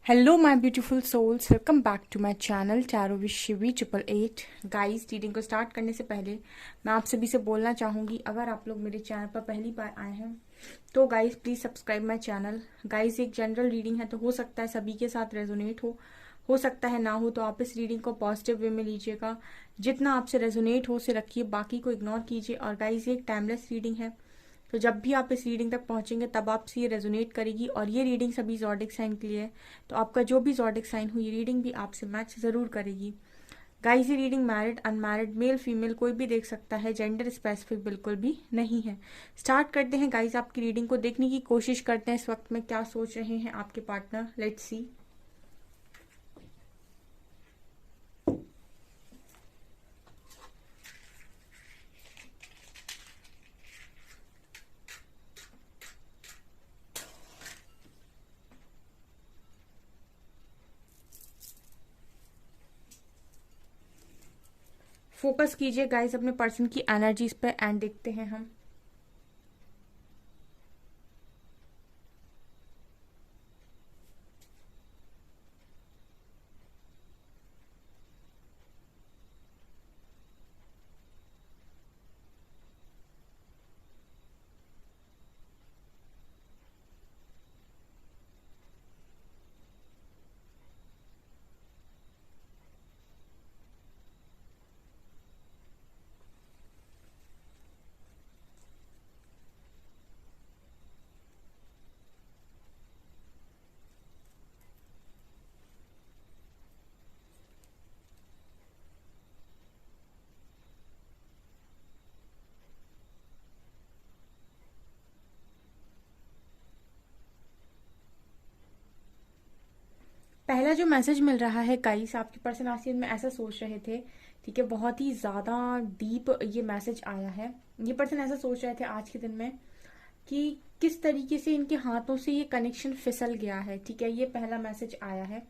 Hello my beautiful souls, welcome back to my channel tarot with Shivi 888। Guys, reading को start करने से पहले मैं आप सभी से बोलना चाहूँगी, अगर आप लोग मेरे चैनल पर पहली बार आए हैं तो guys please subscribe my channel. Guys, एक जनरल रीडिंग है तो हो सकता है सभी के साथ रेजोनेट हो सकता है ना हो, तो आप इस रीडिंग को पॉजिटिव वे में लीजिएगा। जितना आपसे रेजोनेट हो उसे रखिए, बाकी को इग्नोर कीजिए। और गाइस, ये एक टाइमलेस रीडिंग है, तो जब भी आप इस रीडिंग तक पहुंचेंगे तब आपसे ये रेजोनेट करेगी। और ये रीडिंग सभी जॉडिक साइन के लिए है, तो आपका जो भी जॉडिक साइन हो ये रीडिंग भी आपसे मैच ज़रूर करेगी। गाइस, ये reading married unmarried male female कोई भी देख सकता है, जेंडर स्पेसिफिक बिल्कुल भी नहीं है। स्टार्ट करते हैं गाइस, आपकी रीडिंग को देखने की कोशिश करते हैं इस वक्त में क्या सोच रहे हैं आपके पार्टनर। Let's see. फोकस कीजिए गाइस अपने पर्सन की एनर्जीज पे एंड देखते हैं हम। पहला जो मैसेज मिल रहा है गाइस, आपके पर्सन आज के दिन में ऐसा सोच रहे थे। ठीक है, बहुत ही ज्यादा डीप ये मैसेज आया है। ये पर्सन ऐसा सोच रहे थे आज के दिन में कि किस तरीके से इनके हाथों से ये कनेक्शन फिसल गया है। ठीक है, ये पहला मैसेज आया है।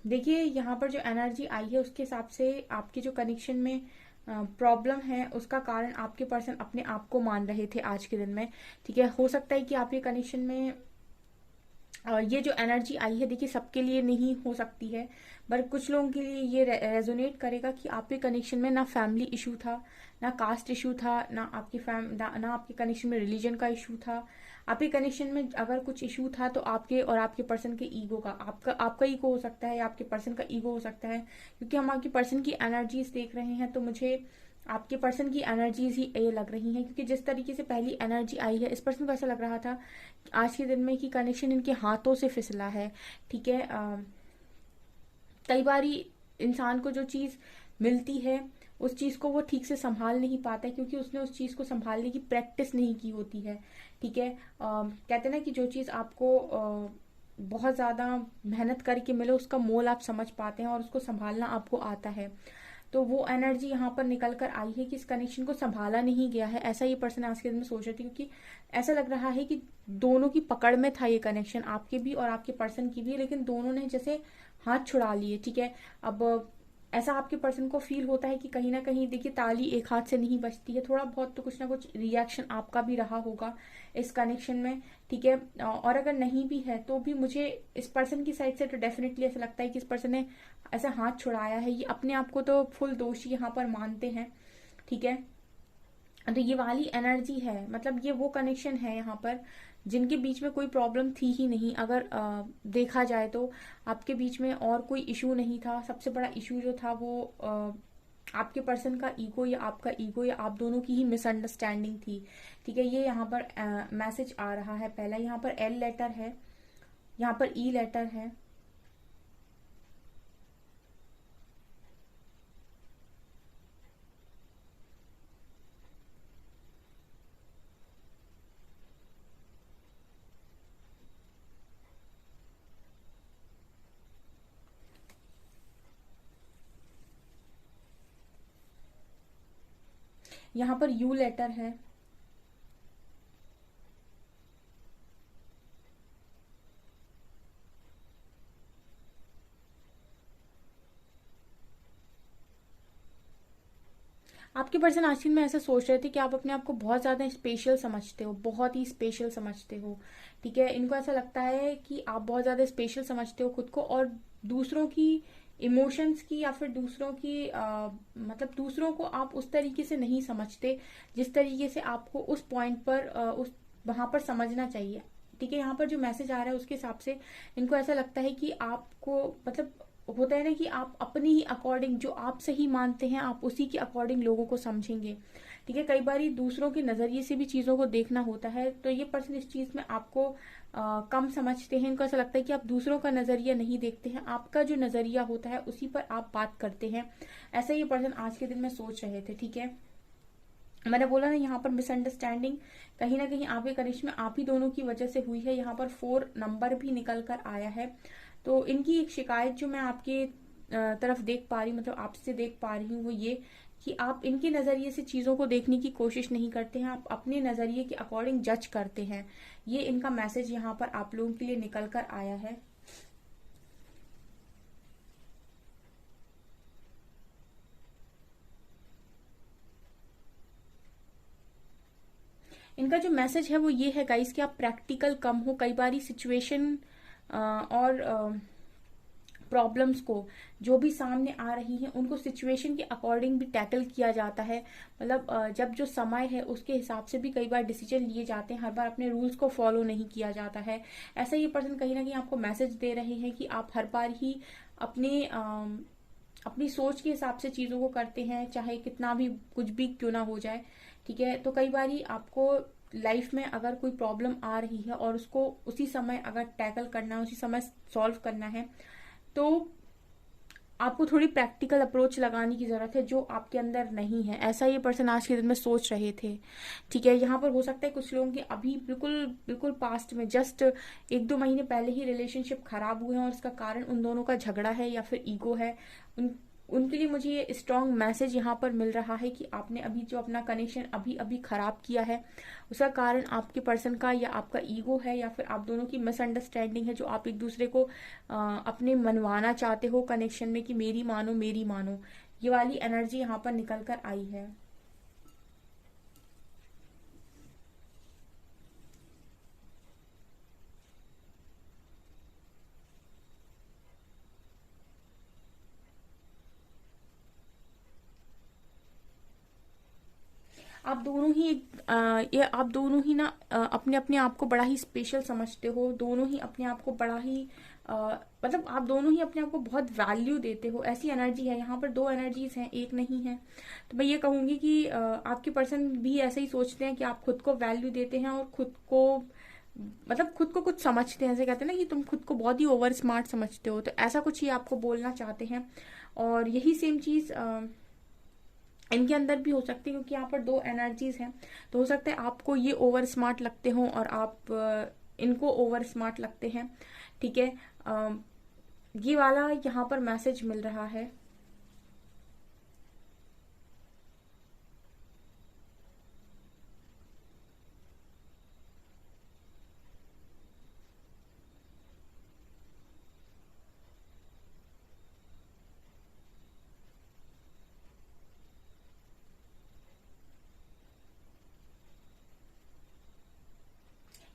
देखिए, यहाँ पर जो एनर्जी आई है उसके हिसाब से आपके जो कनेक्शन में प्रॉब्लम है उसका कारण आपके पर्सन अपने आप को मान रहे थे आज के दिन में। ठीक है, हो सकता है कि आपके कनेक्शन में ये जो एनर्जी आई है, देखिए सबके लिए नहीं हो सकती है, बट कुछ लोगों के लिए ये रेजोनेट करेगा कि आपके कनेक्शन में ना फैमिली इशू था, ना कास्ट इशू था, ना आपकी ना आपके कनेक्शन में रिलीजन का इशू था। आपके कनेक्शन में अगर कुछ इशू था तो आपके और आपके पर्सन के ईगो का, आपका आपका ईगो हो सकता है या आपके पर्सन का ईगो हो सकता है। क्योंकि हम आपके पर्सन की एनर्जीज देख रहे हैं तो मुझे आपके पर्सन की एनर्जीज ही ये लग रही हैं, क्योंकि जिस तरीके से पहली एनर्जी आई है इस पर्सन को ऐसा लग रहा था आज के दिन में कि कनेक्शन इनके हाथों से फिसला है। ठीक है, कई बारी इंसान को जो चीज मिलती है उस चीज को वो ठीक से संभाल नहीं पाता है, क्योंकि उसने उस चीज को संभालने की प्रैक्टिस नहीं की होती है। ठीक है, कहते हैं ना कि जो चीज आपको बहुत ज्यादा मेहनत करके मिले उसका मोल आप समझ पाते हैं और उसको संभालना आपको आता है। तो वो एनर्जी यहाँ पर निकल कर आई है कि इस कनेक्शन को संभाला नहीं गया है, ऐसा ये पर्सन आज के दिन में सोच रहे थे। क्योंकि ऐसा लग रहा है कि दोनों की पकड़ में था ये कनेक्शन, आपके भी और आपके पर्सन की भी, लेकिन दोनों ने जैसे हाथ छुड़ा लिए। ठीक है, अब ऐसा आपके पर्सन को फील होता है कि कहीं ना कहीं देखिए ताली एक हाथ से नहीं बजती है, थोड़ा बहुत तो कुछ ना कुछ रिएक्शन आपका भी रहा होगा इस कनेक्शन में। ठीक है, और अगर नहीं भी है तो भी मुझे इस पर्सन की साइड से तो डेफिनेटली ऐसा लगता है कि इस पर्सन ने ऐसा हाथ छुड़ाया है, ये अपने आप को तो फुल दोषी यहाँ पर मानते हैं। ठीक है, तो ये वाली एनर्जी है, मतलब ये वो कनेक्शन है यहाँ पर जिनके बीच में कोई प्रॉब्लम थी ही नहीं। अगर देखा जाए तो आपके बीच में और कोई इशू नहीं था। सबसे बड़ा इशू जो था वो आपके पर्सन का ईगो या आपका ईगो या आप दोनों की ही मिसअंडरस्टैंडिंग थी। ठीक है, ये यहाँ पर मैसेज आ रहा है। पहला यहाँ पर एल लेटर है, यहाँ पर ई लेटर है। यहाँ पर यू लेटर है। आपके पर्सन आज में ऐसा सोच रहे थे कि आप अपने आप को बहुत ज्यादा स्पेशल समझते हो, बहुत ही स्पेशल समझते हो। ठीक है, इनको ऐसा लगता है कि आप बहुत ज्यादा स्पेशल समझते हो खुद को, और दूसरों की इमोशंस की या फिर दूसरों की मतलब दूसरों को आप उस तरीके से नहीं समझते जिस तरीके से आपको उस पॉइंट पर उस वहां पर समझना चाहिए। ठीक है, यहाँ पर जो मैसेज आ रहा है उसके हिसाब से इनको ऐसा लगता है कि आपको मतलब होता है ना कि आप अपनी ही अकॉर्डिंग जो आप सही मानते हैं आप उसी के अकॉर्डिंग लोगों को समझेंगे। ठीक है, कई बार दूसरों के नजरिए से भी चीजों को देखना होता है, तो ये पर्सन इस चीज में आपको कम समझते हैं। इनको ऐसा लगता है कि आप दूसरों का नजरिया नहीं देखते हैं, आपका जो नजरिया होता है उसी पर आप बात करते हैं। ऐसा ये पर्सन आज के दिन में सोच रहे थे। ठीक है, मैंने बोला ना यहाँ पर मिसअंडरस्टैंडिंग कहीं ना कहीं आपके कनेक्शन में आप ही दोनों की वजह से हुई है। यहाँ पर 4 नंबर भी निकल कर आया है। तो इनकी एक शिकायत जो मैं आपके तरफ देख पा रही हूँ, मतलब आपसे देख पा रही हूँ, वो ये कि आप इनके नजरिए से चीजों को देखने की कोशिश नहीं करते हैं, आप अपने नजरिए के अकॉर्डिंग जज करते हैं। ये इनका मैसेज यहाँ पर आप लोगों के लिए निकल कर आया है। इनका जो मैसेज है वो ये है गाइस कि आप प्रैक्टिकल कम हो। कई बारी सिचुएशन और प्रॉब्लम्स को जो भी सामने आ रही हैं उनको सिचुएशन के अकॉर्डिंग भी टैकल किया जाता है। मतलब जब जो समय है उसके हिसाब से भी कई बार डिसीजन लिए जाते हैं, हर बार अपने रूल्स को फॉलो नहीं किया जाता है। ऐसा ये पर्सन कहीं ना कहीं आपको मैसेज दे रहे हैं कि आप हर बार ही अपने अपनी सोच के हिसाब से चीजों को करते हैं, चाहे कितना भी कुछ भी क्यों ना हो जाए। ठीक है, तो कई बार आपको लाइफ में अगर कोई प्रॉब्लम आ रही है और उसको उसी समय अगर टैकल करना है, उसी समय सॉल्व करना है, तो आपको थोड़ी प्रैक्टिकल अप्रोच लगाने की जरूरत है जो आपके अंदर नहीं है। ऐसा ये पर्सन आज के दिन में सोच रहे थे। ठीक है, यहाँ पर हो सकता है कुछ लोगों के अभी बिल्कुल बिल्कुल पास्ट में जस्ट 1-2 महीने पहले ही रिलेशनशिप खराब हुए हैं और इसका कारण उन दोनों का झगड़ा है या फिर ईगो है। उनके लिए मुझे ये स्ट्रॉन्ग मैसेज यहाँ पर मिल रहा है कि आपने अभी जो अपना कनेक्शन अभी अभी खराब किया है उसका कारण आपके पर्सन का या आपका ईगो है या फिर आप दोनों की मिसअंडरस्टैंडिंग है, जो आप एक दूसरे को अपने मनवाना चाहते हो कनेक्शन में कि मेरी मानो मेरी मानो। ये वाली एनर्जी यहाँ पर निकल कर आई है। आप दोनों ही ये आप दोनों ही ना अपने अपने आप को बड़ा ही स्पेशल समझते हो, दोनों ही अपने आप को बड़ा ही अ, मतलब आप दोनों ही अपने आप को बहुत वैल्यू देते हो। ऐसी एनर्जी है यहाँ पर, 2 एनर्जीज हैं, एक नहीं है। तो मैं ये कहूंगी कि आपके पर्सन भी ऐसे ही सोचते हैं कि आप खुद को वैल्यू देते हैं और खुद को मतलब खुद को कुछ समझते हैं। ऐसे कहते हैं ना कि तुम खुद को बहुत ही ओवर स्मार्ट समझते हो, तो ऐसा कुछ ही आपको बोलना चाहते हैं। और यही सेम चीज इनके अंदर भी हो सकती है, क्योंकि यहाँ पर 2 एनर्जीज हैं। तो हो सकता है आपको ये ओवर स्मार्ट लगते हो और आप इनको ओवर स्मार्ट लगते हैं। ठीक है, ये वाला यहाँ पर मैसेज मिल रहा है।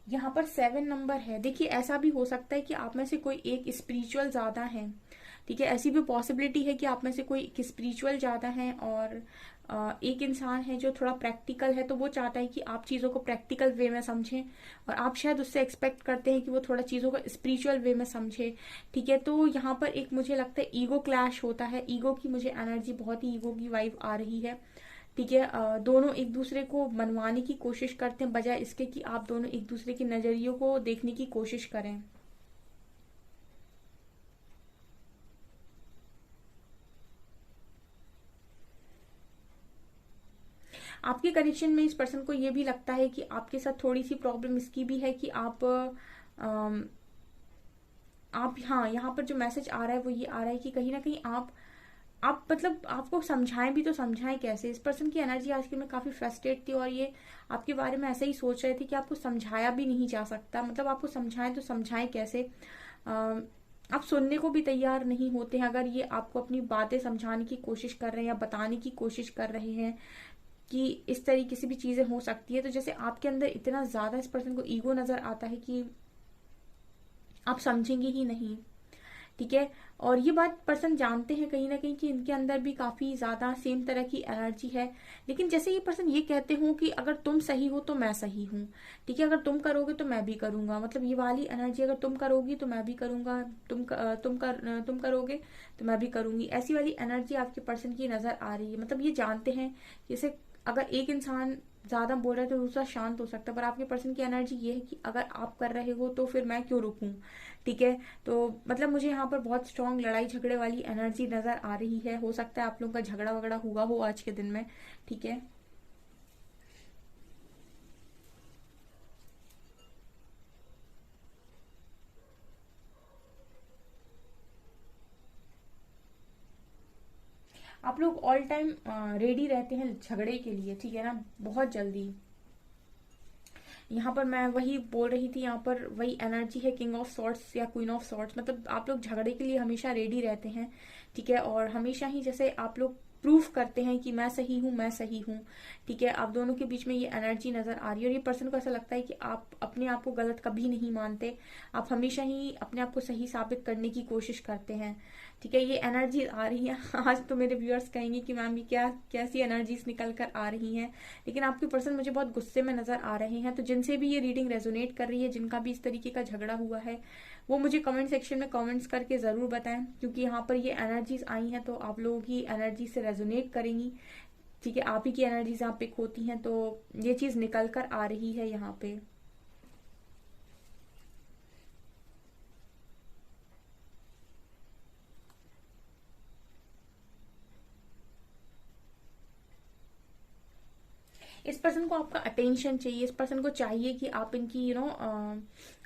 यहाँ पर 7 नंबर है। देखिए, ऐसा भी हो सकता है कि आप में से कोई एक स्पिरिचुअल ज्यादा है। ठीक है, ऐसी भी पॉसिबिलिटी है कि आप में से कोई एक स्पिरिचुअल ज्यादा है और एक इंसान है जो थोड़ा प्रैक्टिकल है, तो वो चाहता है कि आप चीजों को प्रैक्टिकल वे में समझें और आप शायद उससे एक्सपेक्ट करते हैं कि वो थोड़ा चीजों को स्पिरिचुअल वे में समझे। ठीक है, तो यहाँ पर एक मुझे लगता है ईगो क्लैश होता है। ईगो की मुझे एनर्जी, बहुत ही ईगो की वाइब आ रही है। ठीक है, दोनों एक दूसरे को मनवाने की कोशिश करते हैं बजाय इसके कि आप दोनों एक दूसरे के नजरियों को देखने की कोशिश करें। आपके कनेक्शन में इस पर्सन को ये भी लगता है कि आपके साथ थोड़ी सी प्रॉब्लम इसकी भी है कि अम, आप हाँ, यहाँ पर जो मैसेज आ रहा है वो ये आ रहा है कि कहीं ना कहीं आप मतलब आपको समझाएं भी तो समझाएं कैसे। इस पर्सन की एनर्जी आज के में काफी फ्रस्ट्रेट थी और ये आपके बारे में ऐसे ही सोच रहे थे कि आपको समझाया भी नहीं जा सकता, मतलब आपको समझाएं तो समझाएं कैसे। आप सुनने को भी तैयार नहीं होते हैं। अगर ये आपको अपनी बातें समझाने की कोशिश कर रहे हैं या बताने की कोशिश कर रहे हैं कि इस तरीके से भी चीजें हो सकती है, तो जैसे आपके अंदर इतना ज्यादा इस पर्सन को ईगो नजर आता है कि आप समझेंगे ही नहीं। ठीक है। और ये बात पर्सन जानते हैं कहीं ना कहीं कि इनके अंदर भी काफी ज्यादा सेम तरह की एनर्जी है। लेकिन जैसे ये पर्सन ये कहते हो कि अगर तुम सही हो तो मैं सही हूँ, ठीक है, अगर तुम करोगे तो मैं भी करूंगा, मतलब ये वाली एनर्जी, अगर तुम करोगी तो मैं भी करूंगा, तुम करोगे तो मैं भी करूंगी, ऐसी वाली एनर्जी आपके पर्सन की नजर आ रही है। मतलब ये जानते हैं, जैसे अगर एक इंसान ज्यादा बोल रहा है तो दूसरा शांत हो सकता है, पर आपके पर्सन की एनर्जी ये है कि अगर आप कर रहे हो तो फिर मैं क्यों रुकूं। ठीक है। तो मतलब मुझे यहाँ पर बहुत स्ट्रांग लड़ाई झगड़े वाली एनर्जी नजर आ रही है। हो सकता है आप लोगों का झगड़ा वगड़ा हुआ हो आज के दिन में। ठीक है। आप लोग ऑल टाइम रेडी रहते हैं झगड़े के लिए, ठीक है ना, बहुत जल्दी। यहाँ पर मैं वही बोल रही थी, यहाँ पर वही एनर्जी है किंग ऑफ सॉर्ट्स या क्वीन ऑफ सॉर्ट्स, मतलब आप लोग झगड़े के लिए हमेशा रेडी रहते हैं। ठीक है। और हमेशा ही जैसे आप लोग प्रूफ करते हैं कि मैं सही हूँ, मैं सही हूँ। ठीक है। आप दोनों के बीच में ये एनर्जी नजर आ रही है और ये पर्सन को ऐसा लगता है कि आप अपने आप को गलत कभी नहीं मानते, आप हमेशा ही अपने आप को सही साबित करने की कोशिश करते हैं। ठीक है। ये एनर्जी आ रही है। आज तो मेरे व्यूअर्स कहेंगे कि मैम ये क्या कैसी एनर्जीज निकल कर आ रही हैं। लेकिन आपके पर्सन मुझे बहुत गुस्से में नजर आ रहे हैं। तो जिनसे भी ये रीडिंग रेजोनेट कर रही है, जिनका भी इस तरीके का झगड़ा हुआ है, वो मुझे कमेंट सेक्शन में कमेंट्स करके जरूर बताएं, क्योंकि यहाँ पर ये एनर्जीज आई हैं तो आप लोगों की एनर्जी से रेजोनेट करेंगी। ठीक है। आप ही की एनर्जीज यहाँ पिक होती हैं, तो ये चीज निकल कर आ रही है यहाँ पे। इस पर्सन को आपका अटेंशन चाहिए। इस पर्सन को चाहिए कि आप इनकी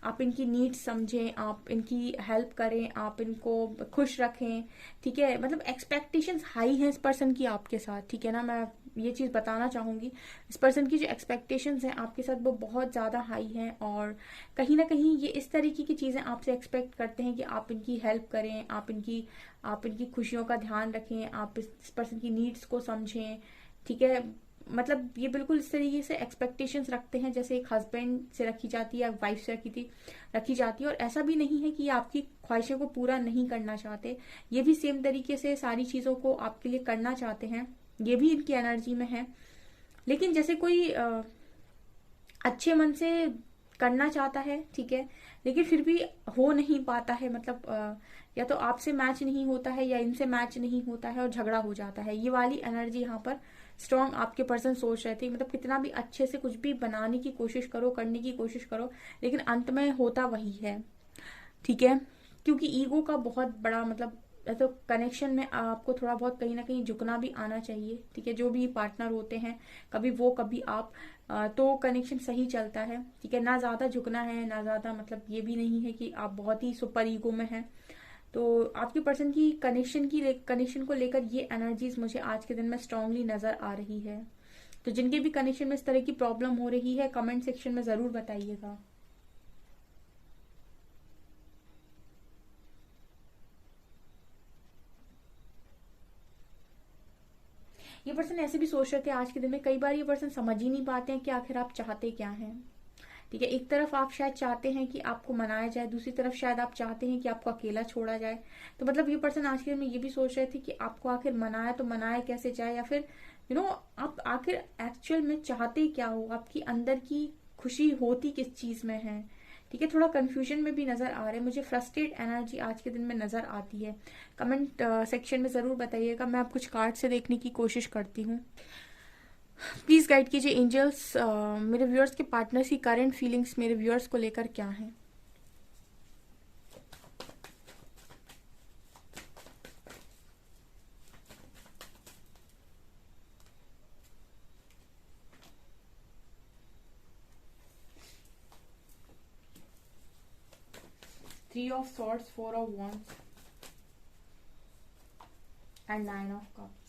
आप इनकी नीड्स समझें, आप इनकी हेल्प करें, आप इनको खुश रखें। ठीक है। मतलब एक्सपेक्टेशंस हाई हैं इस पर्सन की आपके साथ। ठीक है ना, मैं ये चीज बताना चाहूंगी, इस पर्सन की जो एक्सपेक्टेशंस हैं आपके साथ वो बहुत ज्यादा हाई हैं। और कहीं ना कहीं ये इस तरीके की चीजें आपसे एक्सपेक्ट करते हैं कि आप इनकी हेल्प करें, आप इनकी खुशियों का ध्यान रखें, आप इस पर्सन की नीड्स को समझें। ठीक है। मतलब ये बिल्कुल इस तरीके से एक्सपेक्टेशंस रखते हैं जैसे एक हस्बैंड से रखी जाती है या वाइफ से रखी जाती है। और ऐसा भी नहीं है कि ये आपकी ख्वाहिशों को पूरा नहीं करना चाहते, ये भी सेम तरीके से सारी चीजों को आपके लिए करना चाहते हैं, ये भी इनकी एनर्जी में है। लेकिन जैसे कोई अच्छे मन से करना चाहता है, ठीक है, लेकिन फिर भी हो नहीं पाता है, मतलब या तो आपसे मैच नहीं होता है या इनसे मैच नहीं होता है और झगड़ा हो जाता है। ये वाली एनर्जी यहाँ पर स्ट्रॉन्ग आपके पर्सन सोच रहे थे। मतलब कितना भी अच्छे से कुछ भी बनाने की कोशिश करो, करने की कोशिश करो, लेकिन अंत में होता वही है। ठीक है। क्योंकि ईगो का बहुत बड़ा मतलब, तो कनेक्शन में आपको थोड़ा बहुत कहीं ना कहीं झुकना भी आना चाहिए। ठीक है। जो भी पार्टनर होते हैं, कभी वो कभी आप, तो कनेक्शन सही चलता है। ठीक है। ना ज्यादा झुकना है ना ज्यादा, मतलब ये भी नहीं है कि आप बहुत ही सुपर ईगो में हैं। तो आपके पर्सन की कनेक्शन को लेकर ये एनर्जीज मुझे आज के दिन में स्ट्रांगली नजर आ रही है। तो जिनके भी कनेक्शन में इस तरह की प्रॉब्लम हो रही है, कमेंट सेक्शन में जरूर बताइएगा। ये पर्सन ऐसे भी सोच रहे थे आज के दिन में, कई बार ये पर्सन समझ ही नहीं पाते हैं कि आखिर आप चाहते क्या हैं। ठीक है। एक तरफ आप शायद चाहते हैं कि आपको मनाया जाए, दूसरी तरफ शायद आप चाहते हैं कि आपको अकेला छोड़ा जाए। तो मतलब ये पर्सन आज के दिन में ये भी सोच रहे थे कि आपको आखिर मनाया तो मनाया कैसे जाए, या फिर आप आखिर एक्चुअल में चाहते क्या हो, आपकी अंदर की खुशी होती किस चीज में है। ठीक है। थोड़ा कंफ्यूजन में भी नजर आ रहे हैं मुझे, फ्रस्ट्रेट एनर्जी आज के दिन में नजर आती है। कमेंट सेक्शन में जरूर बताइएगा, मैं आप कुछ कार्ड से देखने की कोशिश करती हूँ। प्लीज गाइड कीजिए एंजल्स, मेरे व्यूअर्स के पार्टनर्स की करंट फीलिंग्स मेरे व्यूअर्स को लेकर क्या है। 3 of Swords, 4 of Wands and 9 of Cups.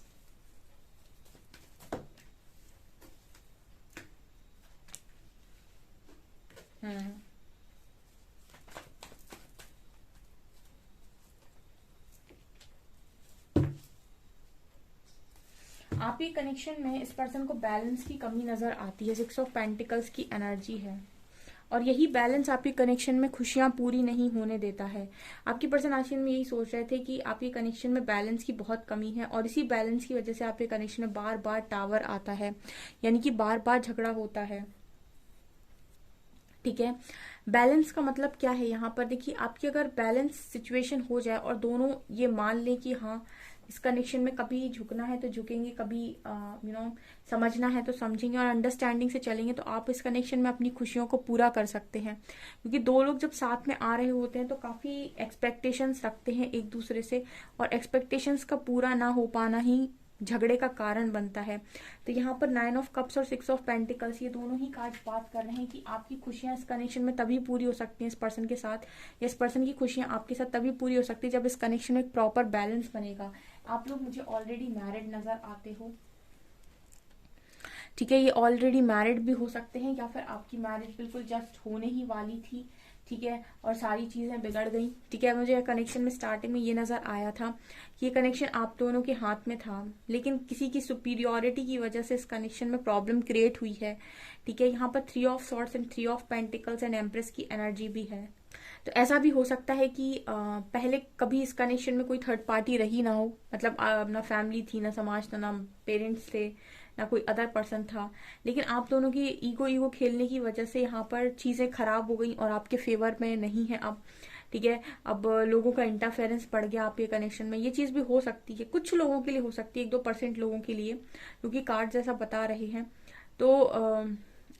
हम्म आपके कनेक्शन में इस पर्सन को बैलेंस की कमी नजर आती है। 6 ऑफ पेंटिकल्स की एनर्जी है और यही बैलेंस आपके कनेक्शन में खुशियां पूरी नहीं होने देता है। आपकी पर्सन आज में यही सोच रहे थे कि आपके कनेक्शन में बैलेंस की बहुत कमी है और इसी बैलेंस की वजह से आपके कनेक्शन में बार बार टावर आता है, यानी कि बार बार झगड़ा होता है। ठीक है, बैलेंस का मतलब क्या है यहाँ पर? देखिए, आपकी अगर बैलेंस सिचुएशन हो जाए और दोनों ये मान लें कि हाँ इस कनेक्शन में कभी झुकना है तो झुकेंगे, कभी समझना है तो समझेंगे और अंडरस्टैंडिंग से चलेंगे, तो आप इस कनेक्शन में अपनी खुशियों को पूरा कर सकते हैं। क्योंकि दो लोग जब साथ में आ रहे होते हैं तो काफी एक्सपेक्टेशंस रखते हैं एक दूसरे से, और एक्सपेक्टेशंस का पूरा ना हो पाना ही झगड़े का कारण बनता है। तो यहाँ पर 9 ऑफ कप्स और 6 ऑफ पेंटिकल्स, ये दोनों ही कार्ड बात कर रहे हैं कि आपकी खुशियां इस कनेक्शन में तभी पूरी हो सकती हैं इस पर्सन के साथ, या इस पर्सन की खुशियां आपके साथ तभी पूरी हो सकती है जब इस कनेक्शन में एक प्रॉपर बैलेंस बनेगा। आप लोग मुझे ऑलरेडी मैरिड नजर आते हो। ठीक है, ये ऑलरेडी मैरिड भी हो सकते हैं या फिर आपकी मैरिज बिल्कुल जस्ट होने ही वाली थी। ठीक है, और सारी चीजें बिगड़ गई। ठीक है, मुझे कनेक्शन में स्टार्टिंग में ये नजर आया था कि ये कनेक्शन आप दोनों के हाथ में था, लेकिन किसी की सुपीरियोरिटी की वजह से इस कनेक्शन में प्रॉब्लम क्रिएट हुई है। ठीक है, यहाँ पर 3 of swords and 3 of pentacles and empress की एनर्जी भी है। तो ऐसा भी हो सकता है कि पहले कभी इस कनेक्शन में कोई थर्ड पार्टी रही ना हो, मतलब ना फैमिली थी, ना समाज था, ना पेरेंट्स थे, ना कोई अदर पर्सन था, लेकिन आप दोनों की ईगो खेलने की वजह से यहाँ पर चीजें खराब हो गई और आपके फेवर में नहीं है अब। ठीक है, अब लोगों का इंटरफेरेंस बढ़ गया आपके कनेक्शन में। ये चीज भी हो सकती है, कुछ लोगों के लिए हो सकती है, 1-2% लोगों के लिए, क्योंकि कार्ड जैसा बता रहे हैं। तो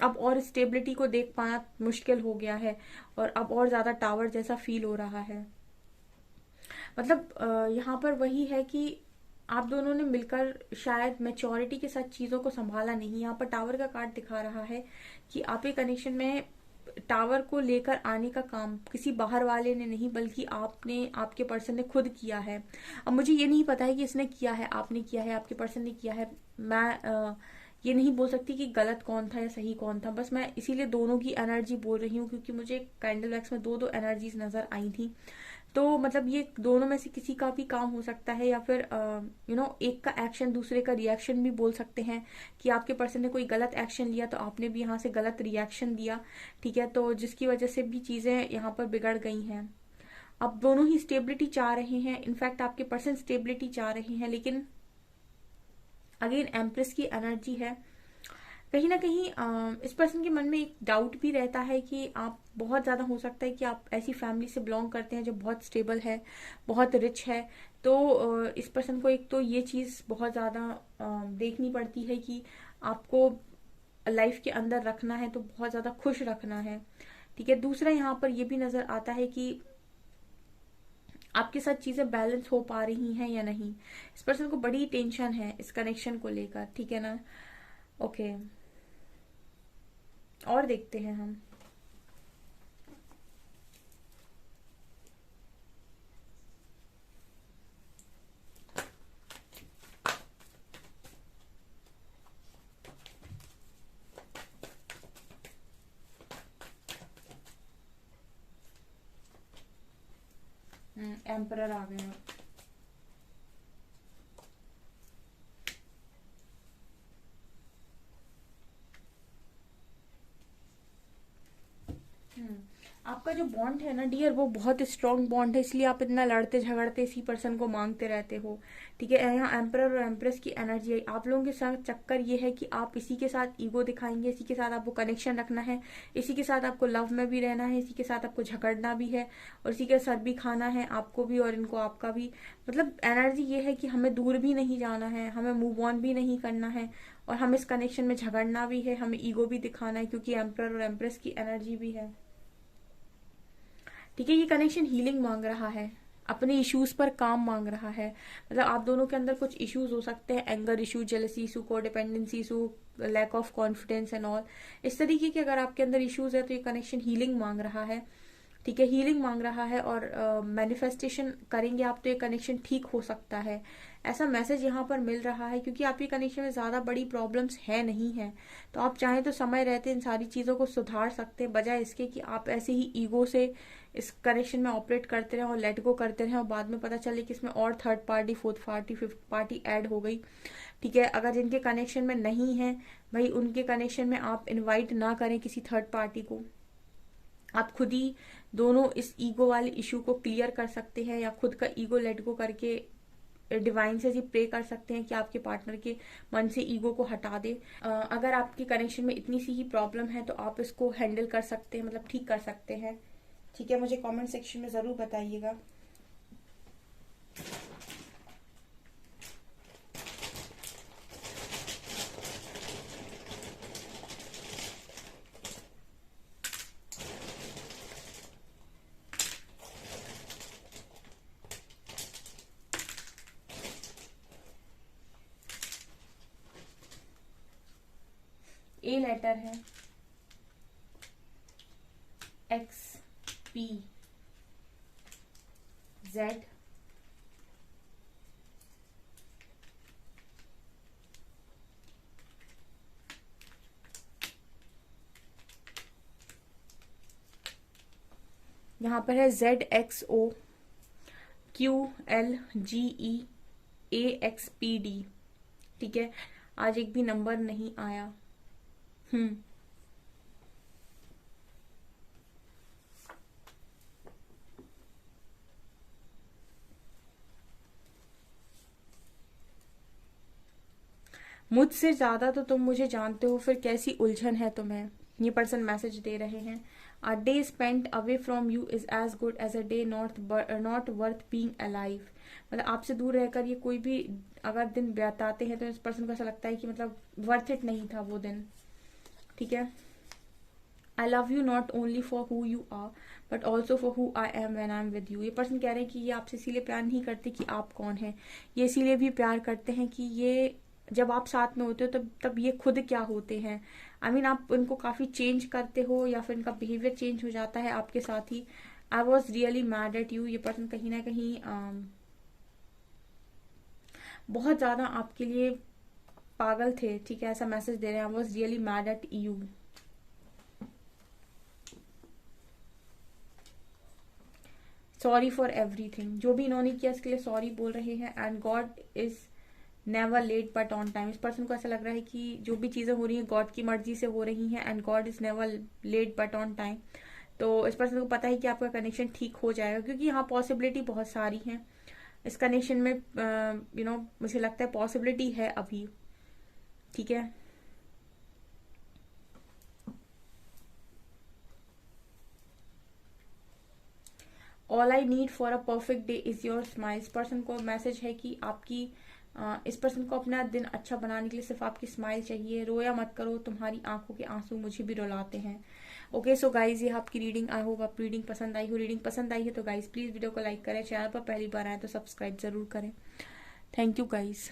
अब और स्टेबिलिटी को देख पाना मुश्किल हो गया है और अब और ज्यादा टावर जैसा फील हो रहा है। मतलब यहाँ पर वही है कि आप दोनों ने मिलकर शायद मैच्योरिटी के साथ चीजों को संभाला नहीं। यहाँ पर टावर का कार्ड दिखा रहा है कि आपके कनेक्शन में टावर को लेकर आने का काम किसी बाहर वाले ने नहीं, बल्कि आपने, आपके पर्सन ने खुद किया है। अब मुझे ये नहीं पता है कि इसने किया है, आपने किया है, आपके पर्सन ने किया है। मैं ये नहीं बोल सकती कि गलत कौन था या सही कौन था, बस मैं इसीलिए दोनों की एनर्जी बोल रही हूँ क्योंकि मुझे कैंडल वैक्स में दो एनर्जीज नजर आई थी। तो मतलब ये दोनों में से किसी का भी काम हो सकता है, या फिर एक का एक्शन दूसरे का रिएक्शन भी बोल सकते हैं कि आपके पर्सन ने कोई गलत एक्शन लिया तो आपने भी यहाँ से गलत रिएक्शन दिया। ठीक है, तो जिसकी वजह से भी चीजें यहाँ पर बिगड़ गई हैं। अब दोनों ही स्टेबिलिटी चाह रहे हैं, इनफैक्ट आपके पर्सन स्टेबिलिटी चाह रहे हैं, लेकिन अगेन एम्प्रेस की एनर्जी है। कहीं ना कहीं इस पर्सन के मन में एक डाउट भी रहता है कि आप, बहुत ज्यादा हो सकता है कि आप ऐसी फैमिली से बिलोंग करते हैं जो बहुत स्टेबल है, बहुत रिच है। तो इस पर्सन को एक तो ये चीज बहुत ज्यादा देखनी पड़ती है कि आपको लाइफ के अंदर रखना है तो बहुत ज्यादा खुश रखना है। ठीक है, दूसरा यहाँ पर ये भी नजर आता है कि आपके साथ चीजें बैलेंस हो पा रही हैं या नहीं। इस पर्सन को बड़ी टेंशन है इस कनेक्शन को लेकर। ठीक है ना, ओके, और देखते हैं हम। एम्परर आ गए हैं। आपका जो बॉन्ड है ना डियर, वो बहुत स्ट्रांग बॉन्ड है, इसलिए आप इतना लड़ते झगड़ते इसी पर्सन को मांगते रहते हो। ठीक है, यहाँ एम्परर और एम्प्रेस की एनर्जी है। आप लोगों के साथ चक्कर ये है कि आप इसी के साथ ईगो दिखाएंगे, इसी के साथ आपको कनेक्शन रखना है, इसी के साथ आपको लव में भी रहना है, इसी के साथ आपको झगड़ना भी है, और इसी के सर भी खाना है, आपको भी और इनको आपका भी। मतलब एनर्जी ये है कि हमें दूर भी नहीं जाना है, हमें मूव ऑन भी नहीं करना है, और हमें इस कनेक्शन में झगड़ना भी है, हमें ईगो भी दिखाना है, क्योंकि एम्परर और एम्प्रेस की एनर्जी भी है। ठीक है, ये कनेक्शन हीलिंग मांग रहा है, अपने इश्यूज पर काम मांग रहा है। मतलब आप दोनों के अंदर कुछ इश्यूज हो सकते हैं, anger issue, jealousy issue, codependency issue, lack of confidence and all, इस तरीके के अगर आपके अंदर इश्यूज है तो ये कनेक्शन हीलिंग मांग रहा है। ठीक है, हीलिंग मांग रहा है, और मैनिफेस्टेशन करेंगे आप तो ये कनेक्शन ठीक हो सकता है, ऐसा मैसेज यहाँ पर मिल रहा है। क्योंकि आपके कनेक्शन में ज्यादा बड़ी प्रॉब्लम्स है नहीं है, तो आप चाहें तो समय रहते इन सारी चीजों को सुधार सकते हैं, बजाय इसके कि आप ऐसे ही ईगो से इस कनेक्शन में ऑपरेट करते रहें और लेट गो करते रहें और बाद में पता चले कि इसमें और third party, fourth party, fifth party add हो गई। ठीक है, अगर जिनके कनेक्शन में नहीं है भाई, उनके कनेक्शन में आप इनवाइट ना करें किसी थर्ड पार्टी को। आप खुद ही दोनों इस ईगो वाले इशू को क्लियर कर सकते हैं, या खुद का ईगो लेट गो करके डिवाइन से जी प्रे कर सकते हैं कि आपके पार्टनर के मन से ईगो को हटा दे। अगर आपके कनेक्शन में इतनी सी ही प्रॉब्लम है तो आप इसको हैंडल कर सकते हैं, मतलब ठीक कर सकते हैं। ठीक है, मुझे कमेंट सेक्शन में जरूर बताइएगा। ए लेटर है, एक्स, पी, जेड, यहाँ पर है जेड एक्स ओ, क्यू एल जी ई, ए एक्स पी डी। ठीक है, आज एक भी नंबर नहीं आया। मुझसे ज्यादा तो तुम मुझे जानते हो, फिर कैसी उलझन है तुम्हें, ये पर्सन मैसेज दे रहे हैं। A day spent away from you is as good as a day not worth being alive. मतलब आपसे दूर रहकर ये कोई भी अगर दिन बिताते हैं तो इस पर्सन को ऐसा लगता है कि मतलब वर्थ इट नहीं था वो दिन। ठीक है, I love you not only for who you are but also for who I am when I am with you. ये पर्सन कह रहे हैं कि ये आपसे इसीलिए प्यार नहीं करते कि आप कौन हैं, ये इसीलिए भी प्यार करते हैं कि ये जब आप साथ में होते हो तब ये खुद क्या होते हैं। आई मीन आप उनको काफी चेंज करते हो या फिर इनका बिहेवियर चेंज हो जाता है आपके साथ ही। I was really mad at you. ये पर्सन कहीं ना कहीं बहुत ज्यादा आपके लिए पागल थे। ठीक है, ऐसा मैसेज दे रहे हैं, आई was really mad at you. Sorry for everything, जो भी इन्होंने किया इसके लिए सॉरी बोल रहे हैं। And God is never late but on time. इस पर्सन को ऐसा लग रहा है कि जो भी चीजें हो रही हैं गॉड की मर्जी से हो रही हैं। And God is never late but on time. तो इस पर्सन को पता है कि आपका कनेक्शन ठीक हो जाएगा, क्योंकि यहाँ पॉसिबिलिटी बहुत सारी है इस कनेक्शन में। मुझे लगता है पॉसिबिलिटी है अभी। ठीक है, all I need for a perfect day is your smile. इस पर्सन को मैसेज है कि आपकी इस पर्सन को अपना दिन अच्छा बनाने के लिए सिर्फ आपकी स्माइल चाहिए। रोया मत करो, तुम्हारी आंखों के आंसू मुझे भी रुलाते हैं। ओके सो गाइज, ये आपकी रीडिंग। आई होप आप रीडिंग पसंद आई हो। रीडिंग पसंद आई है तो गाइज प्लीज वीडियो को लाइक करें, चैनल पर पहली बार आए तो सब्सक्राइब जरूर करें। Thank you guys.